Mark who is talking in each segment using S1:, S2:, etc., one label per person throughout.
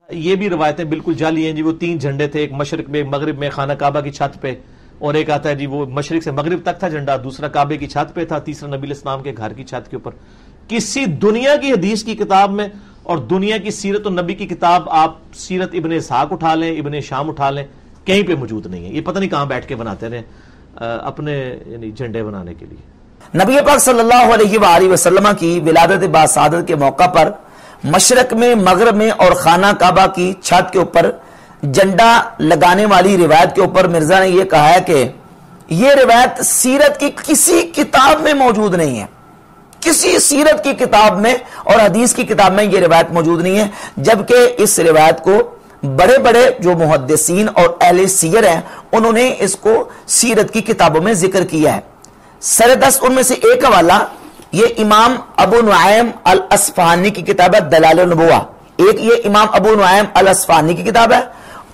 S1: یہ بھی روایتیں بالکل جعلی ہیں جی. وہ 3 جھنڈے تھے، ایک مشرق میں، مغرب میں خانہ کعبہ کی چھت پہ، اور ایک آتا ہے جی وہ مشرق سے مغرب تک تھا جھنڈا، دوسرا کعبے کی چھت پہ تھا، تیسرا نبی علیہ السلام کے گھر کی چھت کے اوپر. کسی دنیا کی حدیث کی کتاب میں اور دنیا کی سیرت النبی کی کتاب، آپ سیرت ابن اسحاق اٹھا لیں، ابن شام اٹھا لیں، کہیں پہ موجود نہیں ہے. یہ پتہ نہیں کہاں بیٹھ کے بناتے رہے اپنے یعنی جھنڈے بنانے کے لیے.
S2: نبی پاک صلی اللہ علیہ وآلہ وسلم کی ولادت باسعادت کے موقع پر مشرق میں، مغرب میں اور خانہ کعبہ کی چھت کے اوپر جھنڈا لگانے والی روایت کے اوپر مرزا نے یہ کہا ہے کہ یہ روایت سیرت کی کسی کتاب میں موجود نہیں ہے، کسی سیرت کی کتاب میں اور حدیث کی کتاب میں یہ روایت موجود نہیں ہے. جبکہ اس روایت کو بڑے بڑے جو محدثین اور اہل سیر ہیں انہوں نے اس کو سیرت کی کتابوں میں ذکر کیا ہے. سردست ان میں سے ایک حوالہ یہ امام ابو نعیم الاصفہانی کی کتاب ہے دلائل النبوہ. ایک یہ امام ابو نعیم الاصفہانی کی کتاب ہے،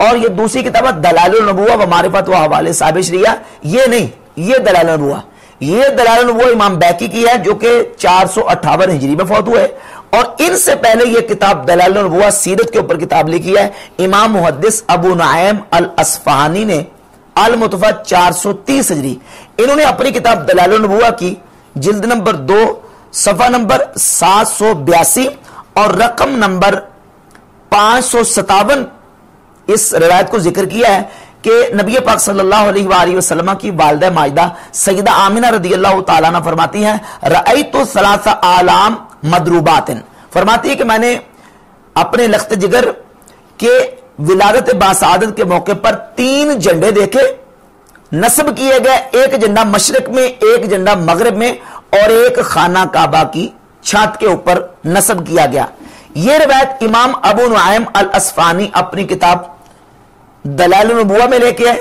S2: اور یہ دوسری کتاب ہے دلائل النبوہ و معرفت و حوالے صاحب شریعہ. یہ نہیں، یہ دلائل النبوہ، یہ دلائل النبوہ امام بیکی کی ہے جو کہ 458 ہجری میں فوت ہوئے. اور ان سے پہلے یہ کتاب دلائل النبوہ سیرت کے اوپر کتاب لکھی ہے امام محدث ابو نعیم الاصفہانی نے المتوفہ 430 ہجری. انہوں نے اپنی کتاب دلائل النبوہ کی جلد نمبر 2 صفحہ نمبر 782 اور رقم نمبر 557 اس روایت کو ذکر کیا ہے کہ نبی پاک صلی اللہ علیہ وآلہ وسلم کی والدہ ماجدہ سیدہ آمنہ رضی اللہ تعالیٰ عنہ فرماتی ہیں رأیت 3 اعلام مضروبات، فرماتی ہے کہ میں نے اپنے لخت جگر کے ولادت باسعادت کے موقع پر 3 جھنڈے دیکھے، نصب کیے گئے، ایک جھنڈا مشرق میں، ایک جھنڈا مغرب میں، اور ایک خانہ کعبہ کی چھت کے اوپر نصب کیا گیا. یہ روایت امام ابو نعیم الاصفہانی اپنی کتاب دلائل النبوہ میں لے کے آئے،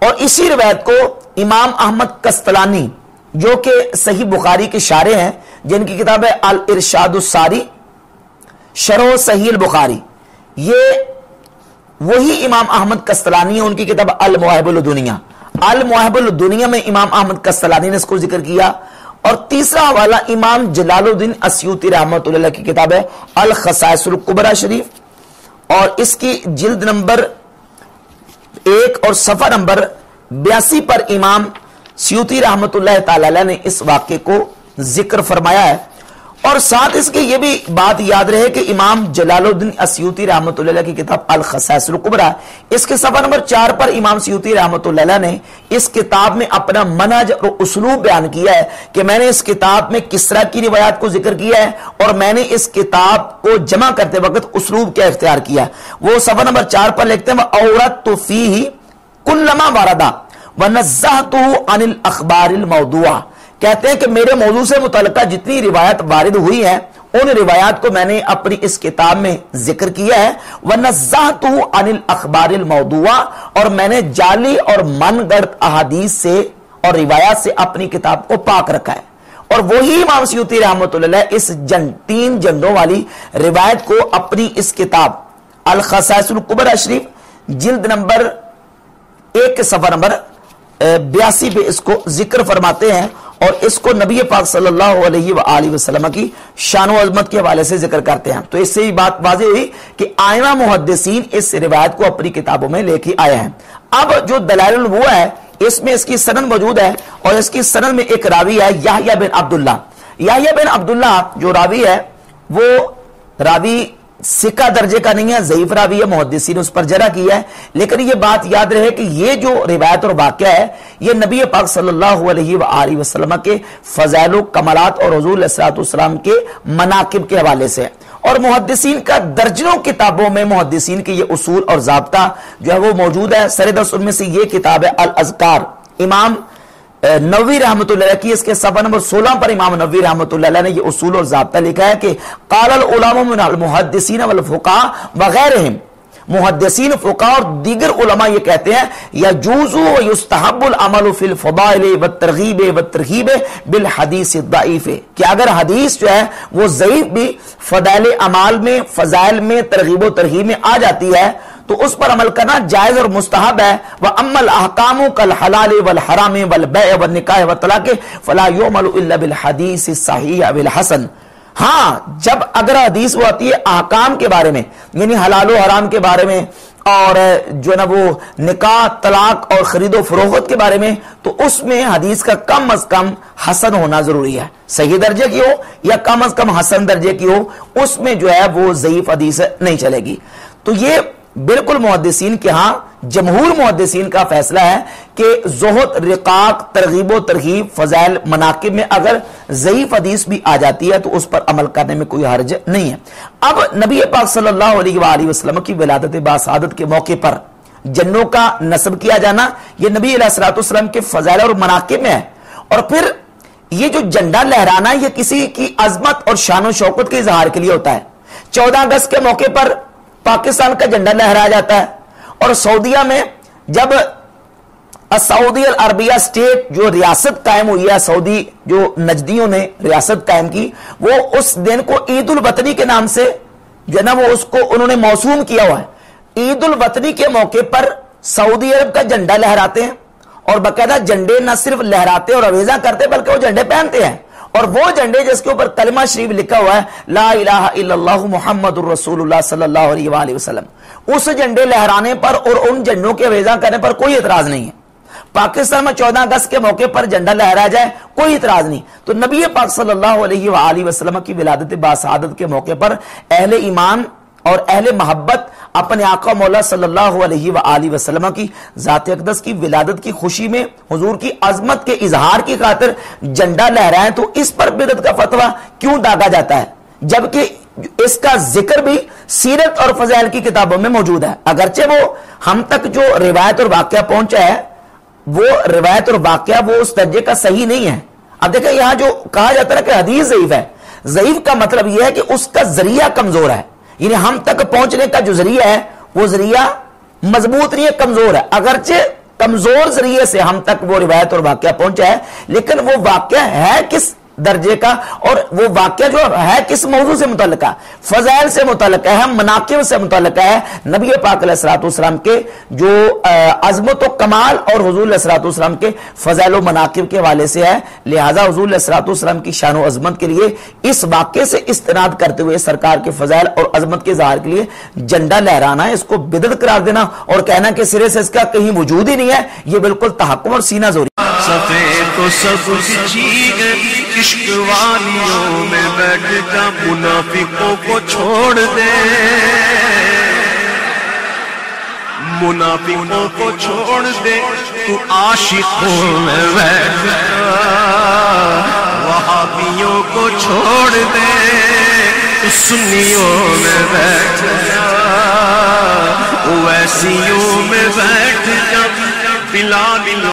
S2: اور اسی روایت کو امام احمد قسطلانی جو کہ صحیح بخاری کے شارح ہیں، جن کی کتاب ہے الارشاد الساری شرح صحیح البخاری، یہ وہی امام احمد قسطلانی ہیں، ان کی کتاب المواہب الدنیا، المواہب الدنیا میں امام احمد قسطلانی نے اس کو ذکر کیا. اور تیسرا حوالہ امام جلال الدین اسیوطی رحمۃ اللہ کی کتاب ہے الخصائص الکبریٰ شریف، اور اس کی جلد نمبر 1 اور صفحہ نمبر 82 پر امام سیوطی رحمۃ اللہ تعالی نے اس واقعے کو ذکر فرمایا ہے. اور ساتھ اس کے یہ بھی بات یاد رہے کہ امام جلال الدین اسیوطی رحمۃ اللہ کی کتاب الخصائص الکبریٰ، اس کے صفحہ نمبر 4 پر امام سیوطی رحمۃ اللہ نے اس کتاب میں اپنا منہج اور اسلوب بیان کیا ہے کہ میں نے اس کتاب میں کس طرح کی روایات کو ذکر کیا ہے اور میں نے اس کتاب کو جمع کرتے وقت اسلوب کیا اختیار کیا. وہ صفحہ نمبر 4 پر لکھتے ہیں وَأَوْرَدْتُ فِيهِ كُلَّ مَا وَرَدَ وَنَزَّهْتُهُ عَنِ الْأَخْبَارِ الْمَوْضُوعَةِ، کہتے ہیں کہ میرے موضوع سے متعلقہ جتنی روایت وارد ہوئی ہیں ان روایات کو میں نے اپنی اس کتاب میں ذکر کیا ہے. وَنَزَّهْتُهُ عَنِ الْأَخْبَارِ الْمَوْضُوعَةِ، اور میں نے جعلی اور من گڑت احادیث سے اور روایات سے اپنی کتاب کو پاک رکھا ہے. اور وہی امام سیوطی رحمۃ اللہ اس 3 جھنڈوں والی روایت کو اپنی اس کتاب الخصائص الکبریٰ شریف جلد نمبر 1 کے صفحہ نمبر 82 پہ اس کو ذکر فرماتے ہیں، اور اس کو نبی پاک صلی اللہ علیہ وآلہ وسلم کی شان و عظمت کے حوالے سے ذکر کرتے ہیں. تو اس سے بھی بات واضح ہوئی کہ آئمہ محدثین اس روایت کو اپنی کتابوں میں لے کے آئے ہیں. اب جو دلائل النبوہ ہے اس میں اس کی سند موجود ہے، اور اس کی سند میں ایک راوی ہے یحییٰ بن عبداللہ. یحییٰ بن عبداللہ جو راوی ہے وہ راوی ثقہ درجے کا نہیں ہے، ضعیف راوی ہے، محدثین نے اس پر جرح کیا ہے. لیکن یہ بات یاد رہے کہ یہ جو روایت اور واقعہ ہے یہ نبی پاک صلی اللہ علیہ وآلہ وسلم کے فضائل و کمالات اور حضور علیہ السلام کے مناقب کے حوالے سے ہے. اور محدثین کا درجنوں کتابوں میں محدثین کے یہ اصول اور ضابطہ جو ہے وہ موجود ہے. سردست ان میں سے یہ کتاب ہے الاذکار، امام نووی رحمۃ اللہ کی، اس کے صفحہ نمبر 16 پر امام نووی رحمۃ اللہ نے یہ اصول اور ضابطہ لکھا ہے کہ قال العلماء من المحدثین والفقہاء وغیرہم، محدثین، فقہاء اور دیگر علماء یہ کہتے ہیں یجوز و یستحب العمل فی الفضائل والترغیب والترہیب بالحدیث الضعیف، کہ اگر حدیث جو ہے وہ ضعیف بھی فضائل اعمال میں، فضائل میں، ترغیب و ترہیب میں آ جاتی ہے تو اس پر عمل کرنا جائز اور مستحب ہے. وَأَمَّا الْأَحْكَامُ كَالْحَلَالِ وَالْحَرَامِ وَالْبَيْعِ وَالنِّكَاحِ وَالطَّلَاقِ فَلَا يُعْمَلُ إِلَّا بِالْحَدِيثِ الصَّحِيحِ وَالْحَسَنِ، ہاں جب اگر حدیث وہ آتی ہے احکام کے بارے میں، یعنی حلال و حرام کے بارے میں، اور جو نا وہ نکاح طلاق اور خرید و فروخت کے بارے میں، تو اس میں حدیث کا کم از کم حسن ہونا ضروری ہے، صحیح درجے کی ہو یا کم از کم حسن درجے کی ہو، اس میں جو ہے وہ ضعیف حدیث نہیں چلے گی۔ تو یہ بالکل محدثین کے ہاں جمہور محدثین کا فیصلہ ہے کہ زہد، رقاق، ترغیب و ترغیب، فضائل، مناقب میں اگر ضعیف حدیث بھی آ جاتی ہے تو اس پر عمل کرنے میں کوئی حرج نہیں ہے۔ اب نبی پاک صلی اللہ علیہ وآلہ وسلم کی ولادت باسعادت کے موقع پر جنوں کا نسب کیا جانا یہ نبی علیہ الصلوۃ والسلام کے فضائل اور مناقب میں ہے۔ اور پھر یہ جو جھنڈا لہرانا یہ کسی کی عظمت اور شان و شوکت کے اظہار کے لیے ہوتا ہے۔ 14 اگست کے موقع پر پاکستان کا جھنڈا لہرایا جاتا ہے، اور سعودیہ میں جب سعودی عربیہ اسٹیٹ جو ریاست قائم ہوئی ہے، سعودی جو نجدیوں نے ریاست قائم کی، وہ اس دن کو عید الوطنی کے نام سے جو ہے نا وہ اس کو انہوں نے موسوم کیا ہوا ہے۔ عید الوطنی کے موقع پر سعودی عرب کا جھنڈا لہراتے ہیں، اور باقاعدہ جھنڈے نہ صرف لہراتے اور اویزاں کرتے بلکہ وہ جھنڈے پہنتے ہیں، اور وہ جھنڈے جس کے اوپر کلمہ شریف لکھا ہوا ہے لا الہ الا اللہ محمد الرسول اللہ صلی اللہ علیہ وآلہ وسلم، اس جھنڈے لہرانے پر اور ان جھنڈوں کے اویزاں کرنے پر کوئی اعتراض نہیں ہے۔ پاکستان میں 14 اگست کے موقع پر جھنڈا لہرایا جائے کوئی اعتراض نہیں۔ تو نبی پاک صلی اللہ علیہ وآلہ وسلم کی ولادت باسعادت کے موقع پر اہل ایمان اور اہل محبت اپنے آقا مولا صلی اللہ علیہ وآلہ وسلم کی ذات اقدس کی ولادت کی خوشی میں حضور کی عظمت کے اظہار کی خاطر جھنڈا لہرائیں، تو اس پر بدعت کا فتویٰ کیوں داغا جاتا ہے، جبکہ اس کا ذکر بھی سیرت اور فضائل کی کتابوں میں موجود ہے؟ اگرچہ وہ ہم تک جو روایت اور واقعہ پہنچا ہے وہ روایت اور واقعہ وہ اس درجے کا صحیح نہیں ہے۔ اب دیکھیں یہاں جو کہا جاتا ہے کہ حدیث ضعیف ہے، ضعیف کا مطلب یہ ہے کہ اس کا ذریعہ کمزور ہے، یعنی ہم تک پہنچنے کا جو ذریعہ ہے وہ ذریعہ مضبوط نہیں ہے، کمزور ہے۔ اگرچہ کمزور ذریعے سے ہم تک وہ روایت اور واقعہ پہنچا ہے، لیکن وہ واقعہ ہے کس درجے کا، اور وہ واقعہ جو ہے کس موضوع سے متعلق ہے؟ فضائل سے متعلق ہے، مناقب سے متعلق ہے، نبی پاک علیہ الصلوۃ والسلام کے جو عظمت و کمال اور حضور علیہ الصلوۃ والسلام کے فضائل و مناقب کے حوالے سے ہے۔ لہذا حضور علیہ الصلوۃ والسلام کی شان و عظمت کے لیے اس واقعے سے استناد کرتے ہوئے سرکار کے فضائل اور عظمت کے اظہار کے لیے جھنڈا لہرانا ہے، اس کو بدعت قرار دینا اور کہنا کہ سرے سے اس کا کہیں وجود ہی نہیں ہے، یہ بالکل تحکم اور سینہ زوری۔
S3: سفید تو سبز چیز عشق والیوں میں بیٹھ جا، منافقوں کو چھوڑ دے، منافقوں کو چھوڑ دے، تو عاشقوں میں بیٹھ جا، وہابیوں کو چھوڑ دے، تو سنیوں میں بیٹھ جا، اویسیوں میں بیٹھ جا، بلال